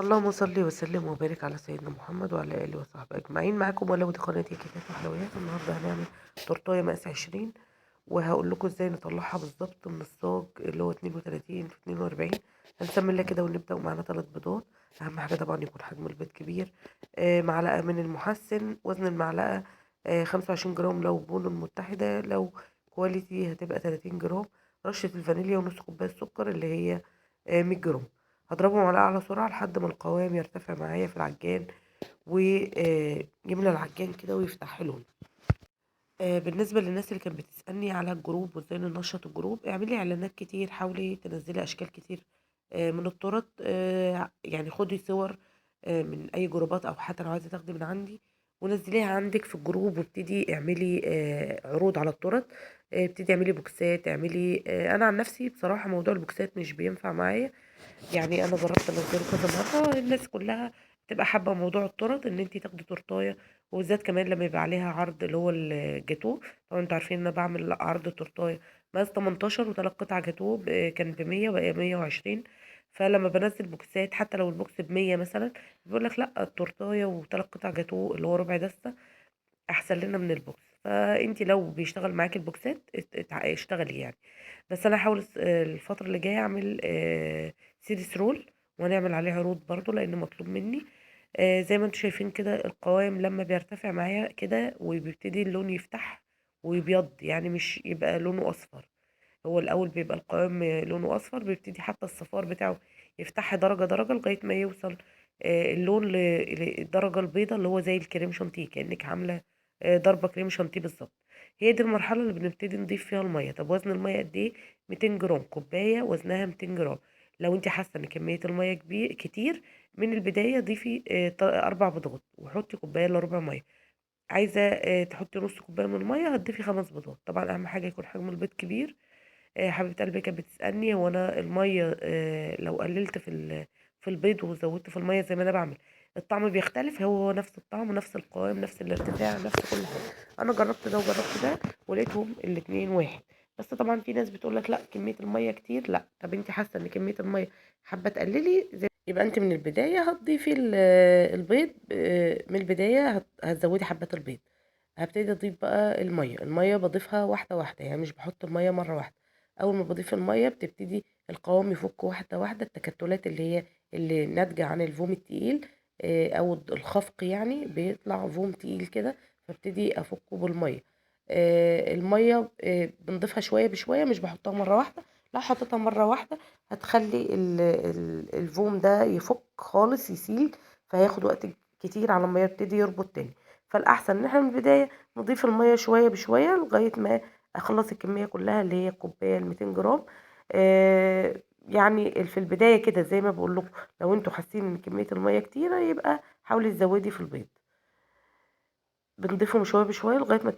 اللهم صل وسلم وبارك على سيدنا محمد وعلى آله وصحبه أجمعين. معاكم ولو دي قناتي كيكات وحلويات. النهارده هنعمل تورتايه مقاس 20، وهقول لكم ازاي نطلعها بالظبط من الصاج اللي هو 32 في 42. هنسمي الله كده ونبدأ. ومعانا 3 بيضات. أهم حاجة طبعا يكون حجم البيض كبير. معلقة من المحسن. وزن المعلقة 25 جرام لو بون متحدة، لو كواليتي هتبقى 30 جرام. رشة الفانيليا ونص كوباية سكر اللي هي 100 جرام. هضربهم على سرعة لحد ما القوام يرتفع معايا في العجان، ويملى العجان كده ويفتح لون. بالنسبة للناس اللي كانت بتسألني على الجروب وازاي ننشط الجروب، اعملي اعلانات كتير، حاولي تنزلي اشكال كتير من التورت. يعني خدي صور من اي جروبات، او حتى لو عايزة تاخدي من عندي ونزليها عندك في الجروب، وابتدي اعملي عروض على التورت. ابتدي اعملي بوكسات، اعملي انا عن نفسي بصراحة موضوع البوكسات مش بينفع معايا. يعني انا جربت انزله كذا مره، الناس كلها بتبقى حابه موضوع التورت، ان انت تاخدي تورتايه. وبالذات كمان لما يبقى عليها عرض اللي هو الجاتوه. طبعا انتوا عارفين ان انا بعمل عرض تورتايه مقاس 18 وثلاث قطع جاتوه، كان ب 100 وبقى 120. فلما بنزل بوكسات حتى لو البوكس ب 100 مثلا، بيقول لك لا، التورتايه وثلاث قطع جاتوه اللي هو ربع دسته احسن لنا من البوكس. فانت لو بيشتغل معاكي البوكسات اشتغلي يعني. بس انا هحاول الفتره اللي جايه اعمل سيريس رول، وهنعمل عليه عروض برضو لان مطلوب مني. زي ما انتم شايفين كده القوام لما بيرتفع معايا كده وبيبتدي اللون يفتح ويبيض، يعني مش يبقى لونه اصفر. هو الاول بيبقى القوام لونه اصفر، بيبتدي حتى الصفار بتاعه يفتح درجه درجه لغايه ما يوصل اللون للدرجه البيضاء اللي هو زي الكريم شانتيه، كانك عامله ضربه كريم شانتيه بالظبط. هي دي المرحله اللي بنبتدي نضيف فيها الميه. طب وزن الميه قد ايه؟ 200 جرام، كوبايه وزنها 200 جرام. لو انت حاسه ان كميه الميه كتير، من البدايه ضيفي 4 بيضات وحطي كوبايه الا ربع ميه. عايزه تحطي نص كوبايه من الميه، هتضيفي 5 بيضات. طبعا اهم حاجه يكون حجم البيض كبير. حبيبة قلبي كانت بتسألني هو انا المية لو قللت في البيض وزودت في المية زي ما انا بعمل، الطعم بيختلف؟ هو نفس الطعم ونفس القوام نفس الارتفاع نفس كل حاجة. انا جربت ده وجربت ده ولقيتهم الاتنين واحد. بس طبعا في ناس بتقول لك لا كمية المية كتير. لا، طب انت حاسة ان كمية المية حابة تقللي، يبقى انت من البداية هتضيفي البيض. من البداية هتزودي حبات البيض. هبتدي اضيف بقى المية بضيفها واحدة واحدة، يعني مش بحط المية مرة واحدة. اول ما بضيف الميه بتبتدي القوام يفك واحده واحده، التكتلات اللي ناتجه عن الفوم التقيل او الخفق، يعني بيطلع فوم تقيل كده، فابتدي افكه بالميه. الميه بنضيفها شويه بشويه، مش بحطها مره واحده. لا، حطيتها مره واحده هتخلي الفوم ده يفك خالص يسيل، فهياخد وقت كتير على ما يبتدي يربط تاني. فالاحسن ان احنا من البدايه نضيف الميه شويه بشويه لغايه ما اخلص الكميه كلها اللي هي الكوبايه ال 200 جرام. يعني في البدايه كده زي ما بقول لكم، لو انتوا حاسين ان كميه الميه كتيره يبقى حاولي تزودي في البيض. بنضيفهم شويه بشويه لغايه ما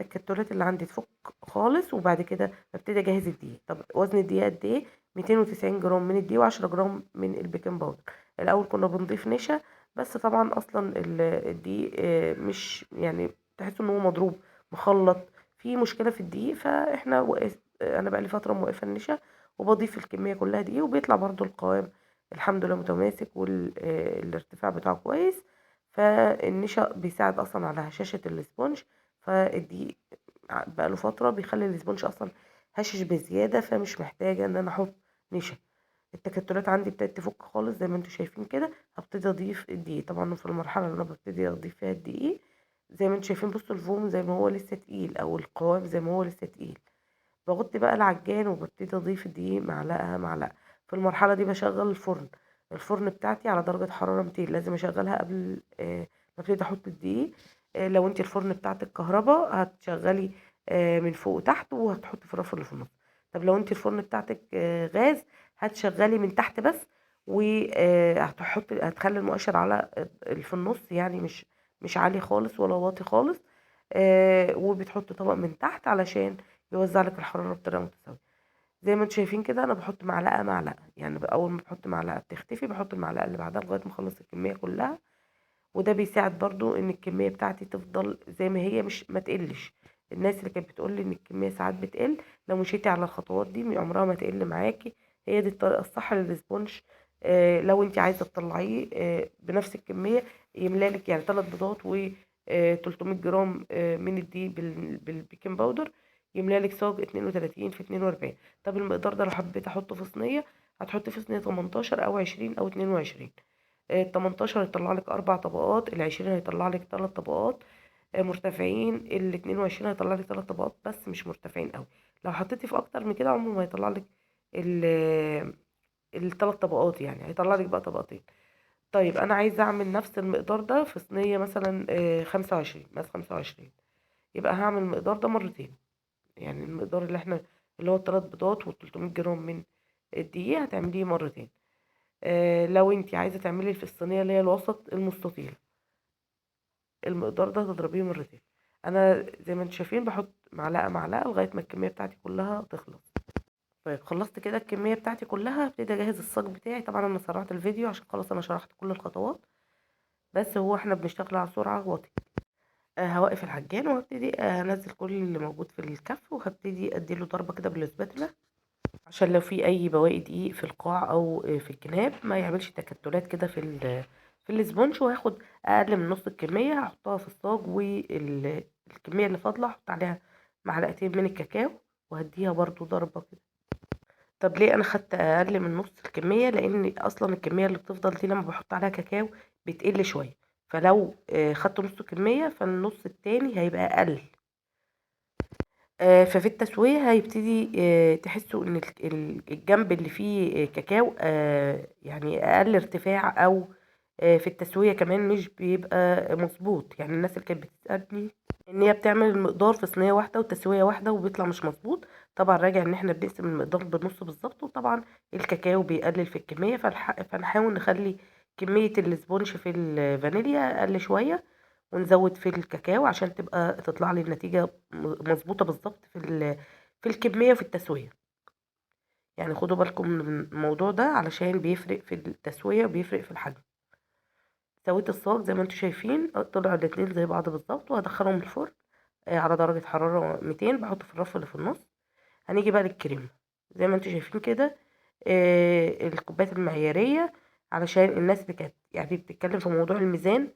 التكتلات اللي عندي تفك خالص، وبعد كده ببتدي اجهز الدقيق. طب وزن الدقيق قد ايه؟ 290 جرام من الدقيق و10 جرام من البيكنج باودر. الاول كنا بنضيف نشا، بس طبعا اصلا الدقيق مش يعني تحس ان هو مضروب مخلط، في مشكله في الدقيق. فاحنا انا بقى لي فتره موقفه النشا، وبضيف الكميه كلها دقيق، وبيطلع برضو القوام الحمد لله متماسك، والارتفاع بتاعه كويس. فالنشا بيساعد اصلا على هشاشة الاسبونج. فالدقيق بقاله فترة بيخلي الاسبونج اصلا هشش بزيادة، فمش محتاجة ان انا احط نشا. التكتلات عندي ابتدت تفك خالص زي ما انتوا شايفين كده. هبتدي اضيف الدقيق طبعا في المرحلة اللي انا ببتدي اضيف فيها الدقيق. زي ما انتوا شايفين بصوا الفوم زي ما هو لسه تقيل، او القوام زي ما هو لسه تقيل. بغطي بقى العجان وببتدي اضيف الدقيق معلقه معلقه. في المرحله دي بشغل الفرن بتاعتي على درجه حراره 200. لازم اشغلها قبل ما ابتدي احط الدقيق. لو انت الفرن بتاعتك كهرباء هتشغلي من فوق وتحت، وهتحطي في الرف اللي في النص. طب لو انت الفرن بتاعتك غاز، هتشغلي من تحت بس، هتخلي المؤشر على في النص، يعني مش عالي خالص ولا واطي خالص. وبتحطي طبق من تحت علشان يوزع لك الحرارة بطريقة متساوية. زي ما انتم شايفين كده انا بحط معلقة معلقة، يعني اول ما بحط معلقة بتختفي، بحط المعلقة اللي بعدها لغاية ما اخلص الكمية كلها. وده بيساعد برضو ان الكمية بتاعتي تفضل زي ما هي، مش ما تقلش. الناس اللي كانت بتقول لي ان الكمية ساعات بتقل، لو مشيتي على الخطوات دي عمرها ما تقل معاكي. هي دي الطريقة الصح للسبونج لو انت عايزه تطلعيه بنفس الكميه، يملى لك يعني 3 بيضات و 300 جرام من الدقيق بالبيكنج باودر، يملى لك صاج 32 في 42. طب المقدار ده لو حبيت احطه في صينيه، هتحطي في صينيه 18 او 20 او 22. ال 18 هيطلع لك 4 طبقات، ال 20 هيطلع لك 3 طبقات مرتفعين، ال 22 هيطلع لك 3 طبقات بس مش مرتفعين قوي. لو حطيتي في اكتر من كده عمره ما هيطلع لك ال3 طبقات، يعني هيطلع لك بقى طبقتين. طيب انا عايزه اعمل نفس المقدار ده في صينيه مثلا 25 مثلا 25، يبقى هعمل المقدار ده مرتين. يعني المقدار اللي هو ال3 بيضات وال300 جرام من الدقيق هتعمليه مرتين. لو انت عايزه تعملي في الصينيه اللي هي الوسط المستطيل، المقدار ده تضربيه مرتين. انا زي ما انتم شايفين بحط معلقه معلقه لغايه ما الكميه بتاعتي كلها تخلص. طيب خلصت كده الكميه بتاعتي كلها، هبتدي اجهز الصاج بتاعي. طبعا انا سرعت الفيديو عشان خلاص انا شرحت كل الخطوات، بس هو احنا بنشتغل على سرعه واطيه. هوقف العجان وهبتدي انزل كل اللي موجود في الكف، وهبتدي اديله ضربه كده بالسباتولا عشان لو في اي بواقي دقيق في القاع او في الجناب ما يعملش تكتلات كده في الاسبونج. وهاخد اقل من نص الكميه هحطها في الصاج، والكميه اللي فاضله هحط عليها معلقتين من الكاكاو وهديها برضو ضربه كده. طب ليه انا خدت اقل من نص الكميه؟ لان اصلا الكميه اللي بتفضل دي لما بحط عليها كاكاو بتقل شويه، فلو خدت نص كميه فالنص التاني هيبقى اقل. ففي التسوية هيبتدي تحسوا ان الجنب اللي فيه كاكاو يعني اقل ارتفاع، او في التسوية كمان مش بيبقى مظبوط. يعني الناس اللي كانت بتسألني ان هي بتعمل المقدار في صينية واحدة وتسوية واحدة وبيطلع مش مظبوط، طبعا راجع ان احنا بنقسم المقدار بالنص بالظبط، وطبعا الكاكاو بيقلل في الكمية، فنحاول نخلي كمية الاسبونج في الفانيليا اقل شوية، ونزود في الكاكاو عشان تبقى تطلع لي النتيجة مظبوطة بالظبط في الكمية وفي التسوية. يعني خدوا بالكم من الموضوع ده علشان بيفرق في التسوية وبيفرق في الحجم. سويت الصاج زي ما انتم شايفين، طلعوا الاتنين زي بعض بالظبط، وهدخلهم الفرن على درجة حرارة 200، بحط في الرف اللي في النص. هنيجي بقى للكريمة زي ما انتم شايفين كده، الكوبايات المعيارية، علشان الناس اللي كانت يعني بتتكلم في موضوع الميزان.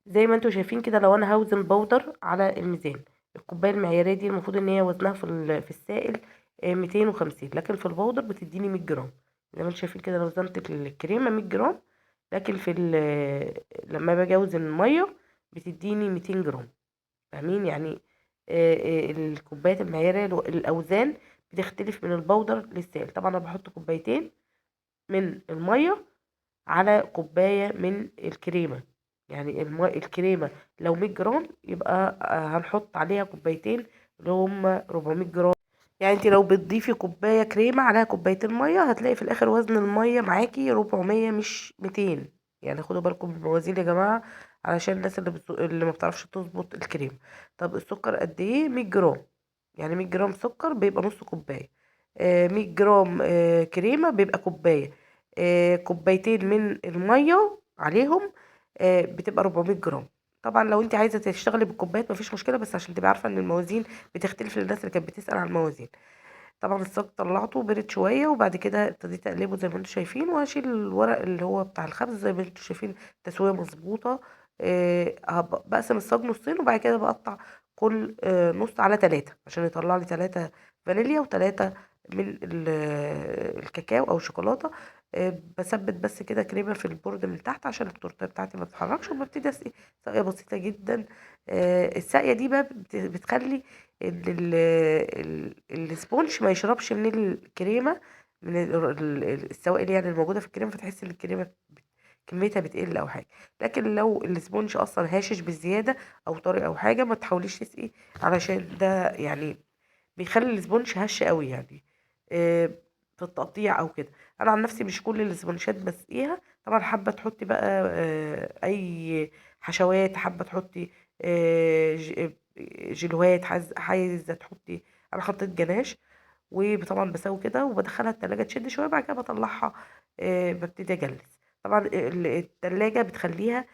زي ما انتوا شايفين كده، لو انا هوزن بودر على الميزان، الكوبايه المعياريه دي المفروض ان هي وزنها في السائل 250، لكن في البودر بتديني 100 جرام. زي ما انتوا شايفين كده، لو وزنت الكريمه 100 جرام، لكن لما باجي اوزن الميه بتديني 200 جرام. فاهمين يعني؟ الكوبايات المعياريه الاوزان بتختلف من البودر للسائل. طبعا انا بحط كوبايتين من الميه على كوباية من الكريمة. يعني الكريمة لو 100 جرام، يبقى هنحط عليها كوبايتين اللي هما 400 جرام. يعني انت لو بتضيفي كوباية كريمة عليها كوبايتين مية، هتلاقي في الاخر وزن المية معاكي 400 مش 200. يعني خدوا بالكم من الموازين يا جماعة، علشان الناس اللي ما بتعرفش تظبط الكريمة. طب السكر قد ايه؟ 100 جرام. يعني 100 جرام سكر بيبقى نص كوباية. 100 جرام كريمة بيبقى كوباية. كوبايتين من المية عليهم بتبقى 400 جرام. طبعا لو انت عايزة تشتغلي بالكوبايات مفيش مشكلة، بس عشان تبقى عارفة ان الموازين بتختلف للناس اللي كانت بتسأل عن الموازين. طبعا الصاج طلعته برد شوية، وبعد كده ابتديت اقلبه زي ما انتم شايفين، وهشيل الورق اللي هو بتاع الخبز زي ما انتم شايفين، تسوية مظبوطة. بقسم الصاج نصين، وبعد كده بقطع كل نص على 3 عشان يطلع لي 3 فانيليا و3 من الكاكاو او الشوكولاتة. بثبت بس كده كريمة في البورد من تحت عشان التورتة بتاعتي ما تتحركش، وببتدي اسقي سقية بسيطة جدا. السقية دي بقى بتخلي ان السبونج ما يشربش من الكريمه، من السوائل يعني الموجوده في الكريمه، فتحس ان الكريمه كميتها بتقل او حاجه. لكن لو السبونج اصلا هاشش بزياده او طري او حاجه، ما تحاوليش تسقي، علشان ده يعني بيخلي السبونج هش قوي يعني آه، في التقطيع او كده. انا عن نفسي مش كل السبونجات بسقيها. طبعا حابه تحطي بقى اي حشوات، حابه تحطي جيلوهات، عايزه تحطي. انا حطيت جناش، وطبعا بسوي كده وبدخلها التلاجة تشد شويه، بعد كده بطلعها ببتدي اجلس. طبعا التلاجة بتخليها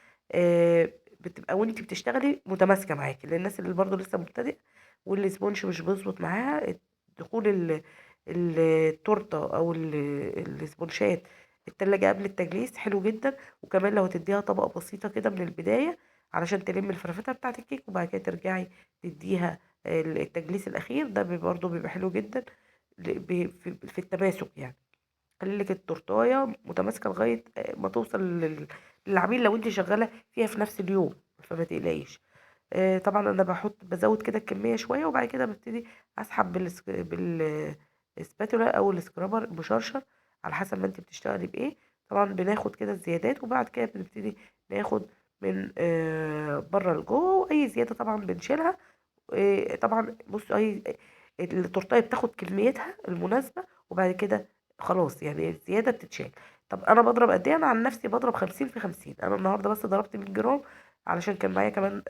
بتبقى وانتي بتشتغلي متماسكه معاكي، للناس اللي برضو لسه مبتدئ والسبونج مش بيظبط معاها. دخول التورته او السبونشات التلاجة قبل التجليس حلو جدا. وكمان لو هتديها طبقة بسيطة كده من البداية علشان تلم الفرفتة بتاعة الكيك، وبعد كده ترجعي تديها التجليس الأخير ده برضه بيبقى حلو جدا في التماسك يعني. خلي لك التورتايه متماسكه لغايه ما توصل للعميل لو انت شغاله فيها في نفس اليوم، فما تقلقيش. طبعا انا بزود كده الكميه شويه، وبعد كده ببتدي اسحب بالسباتولا او السكرابر المشرشر على حسب ما انت بتشتغلي بايه. طبعا بناخد كده الزيادات، وبعد كده بنبتدي ناخد من بره لجوه، واي زياده طبعا بنشيلها. طبعا بص، اي التورتايه بتاخد كميتها المناسبه، وبعد كده خلاص يعني الزياده بتتشال. طب انا بضرب قد ايه؟ انا عن نفسي بضرب 50 في 50. انا النهارده بس ضربت 100 جرام علشان كان معايا كمان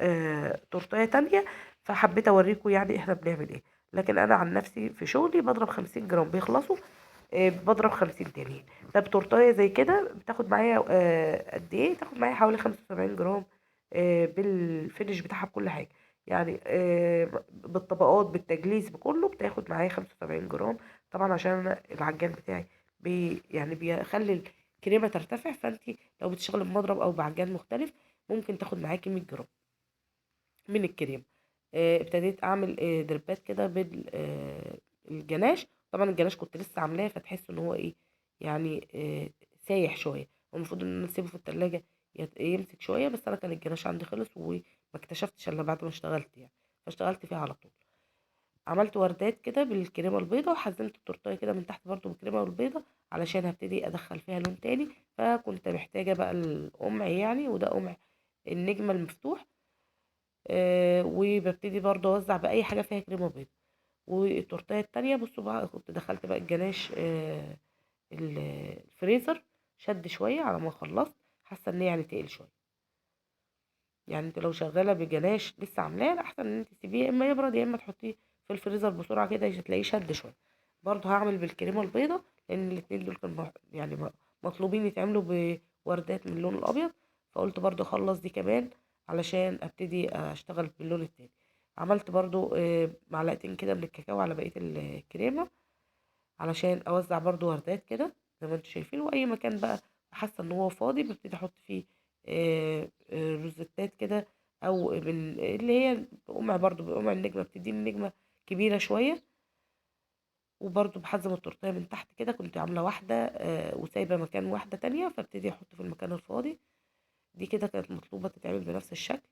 تورتايه تانية، فحبيت اوريكم يعني احنا بنعمل ايه. لكن انا عن نفسي في شغلي بضرب 50 جرام بيخلصوا، بضرب 50 تاني. طب تورتايه زي كده بتاخد معايا قد ايه؟ تاخد معايا حوالي 75 جرام بالفينش بتاعها بكل حاجه. يعني بالطبقات بالتجليس بكله بتاخد معايا 75 جرام. طبعا عشان انا العجان بتاعي يعني بيخلي الكريمه ترتفع، فانت لو بتشتغلي بمضرب او بعجان مختلف ممكن تاخد معاكي 100 جرام من الكريمه. ابتديت اعمل دربات كده بالجناش. طبعا الجناش كنت لسه عاملاه، فتحس ان هو ايه يعني سايح شويه، والمفروض ان انا اسيبه في التلاجة يمسك شويه، بس انا كان الجناش عندي خلص وما اكتشفتش الا بعد ما اشتغلت يعني، فاشتغلت فيها على طول. عملت وردات كده بالكريمه البيضاء، وحزمت التورتايه كده من تحت برضو بالكريمه البيضاء علشان هبتدي ادخل فيها لون تاني. فكنت محتاجه بقى القمع يعني، وده قمع النجمه المفتوح. وببتدي برضو اوزع باي حاجه فيها كريمه بيضاء. والتورتيه التانية بصوا بقى، كنت دخلت بقى الجناش الفريزر، شد شويه على ما خلصت. حاسه ان هي يعني تقل شويه. يعني انت لو شغاله بجناش لسه عاملاه، احسن ان انت تسيبيه يا اما يبرد يا اما تحطيه في الفريزر بسرعه كده هتلاقيه شد شويه. برضه هعمل بالكريمه البيضاء، لان الاتنين دول كانوا يعني مطلوبين يتعملوا بوردات من اللون الابيض. فقلت برضه اخلص دي كمان علشان ابتدي اشتغل باللون التاني. عملت برضه معلقتين كده من الكاكاو على بقيه الكريمه علشان اوزع برضو وردات كده زي ما انتم شايفين. واي مكان بقى حاسه ان هو فاضي ببتدي احط فيه روزتات كده، او من اللي هي بقمع برضو بقمع النجمه، بتديني النجمه كبيره شويه. وبرضو بحزم التورتيه من تحت كده، كنت عامله واحده وسايبه مكان واحده تانية، فابتدي احط في المكان الفاضي. دي كده كانت مطلوبه تتعمل بنفس الشكل،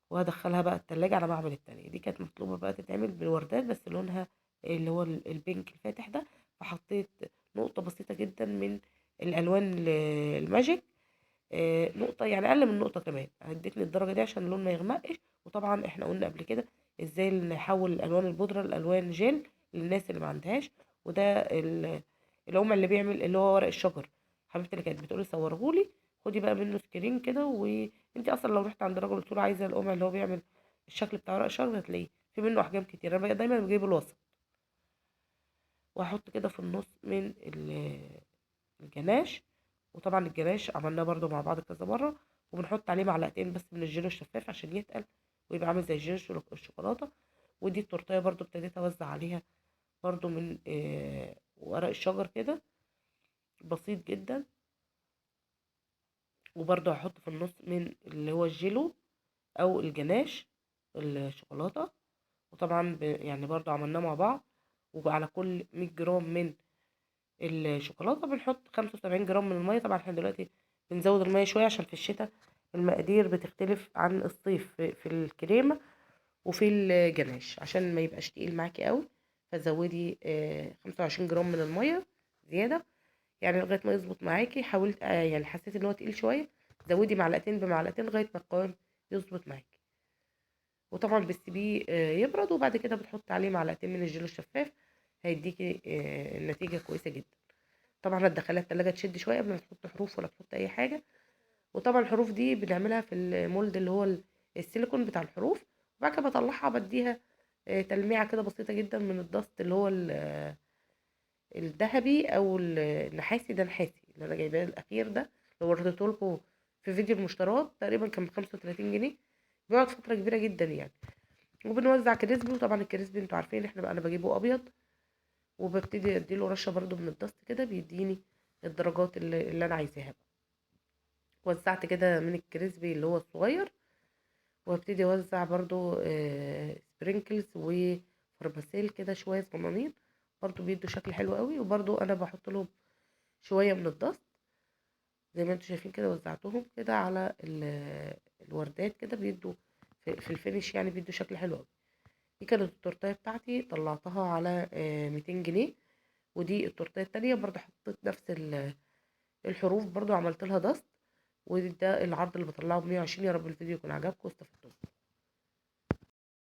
وهدخلها بقى التلاجة على ما اعمل التانية. دي كانت مطلوبة بقى تتعمل بالوردات بس لونها اللي هو البينك الفاتح ده. فحطيت نقطة بسيطة جدا من الألوان الماجيك، نقطة يعني أقل من نقطة كمان، اديتني الدرجة دي عشان اللون ما يغمقش. وطبعا احنا قلنا قبل كده ازاي نحول الألوان البودرة لألوان جل للناس اللي ما عندهاش. وده القمع اللي بيعمل اللي هو ورق الشجر. حبيبتي اللي كانت بتقولي صورهولي، خدي بقى منه سكرين كده. وانت اصلا لو رحت عند راجل قلت له عايزه القمع اللي هو بيعمل الشكل بتاع ورق الشجر هتلاقيه في منه احجام كتير. انا دايما بجيب الوسط، وهحط كده في النص من الجناش. وطبعا الجناش عملناه برضو مع بعض كذا مره، وبنحط عليه معلقتين بس من الجيلو الشفاف عشان يتقل ويبقى عامل زي جيلو الشوكولاته. ودي التورتيه برضو ابتديت اوزع عليها برضو من ورق الشجر كده بسيط جدا. وبرضو هحط في النص من اللي هو الجيلو او الجناش الشوكولاته. وطبعا يعني برضو عملناه مع بعض. وعلى كل 100 جرام من الشوكولاته بنحط 75 جرام من الميه. طبعا احنا دلوقتي بنزود الميه شويه عشان في الشتاء المقادير بتختلف عن الصيف في الكريمه وفي الجناش عشان ما يبقاش تقيل معاكي قوي. فزودي 25 جرام من الميه زياده يعني لغايه ما يظبط معاكي. حاولت يعني حسيت ان هو تقيل شويه، زودي معلقتين بمعلقتين لغايه ما القوام يظبط معاكي. وطبعا بتسيبيه يبرد، وبعد كده بتحط عليه معلقتين من الجيلو الشفاف، هيديكي النتيجة كويسة جدا. طبعا هتدخليها التلاجة تشد شوية قبل ما تحط حروف ولا تحط أي حاجة. وطبعا الحروف دي بنعملها في المولد اللي هو السيليكون بتاع الحروف. وبعد كده بطلعها بديها تلميعة كده بسيطة جدا من الدست اللي هو الذهبي أو النحاسي. ده نحاسي اللي أنا جايباه الأخير ده، اللي وريته لكم في فيديو المشتريات تقريبا كان ب35 جنيه. بيقعد فترة كبيرة جدا يعني. وبنوزع كريسبي. وطبعا الكريسبي انتوا عارفين احنا بقى انا بجيبه ابيض، وببتدي اديله رشه برده من الدست كده بيديني الدرجات اللي انا عايزاها بقى. وزعت كده من الكريسبي اللي هو الصغير، وابتدي اوزع برضو سبرينكلز وفرماسيل كده شويه صغننين، برضو بيدوا شكل حلو قوي. وبرضو انا بحط لهم شويه من الدست زي ما انتم شايفين كده، وزعتهم كده على الوردات كده، بيدوا في الفينش يعني بيدوا شكل حلو قوي. دي كانت التورتايه بتاعتي، طلعتها على 200 جنيه. ودي التورتايه التانية برضو حطيت نفس الحروف، برضو عملت لها دست. وده العرض اللي بطلعه ب 120. يا رب الفيديو يكون عجبكم واستفدتوا.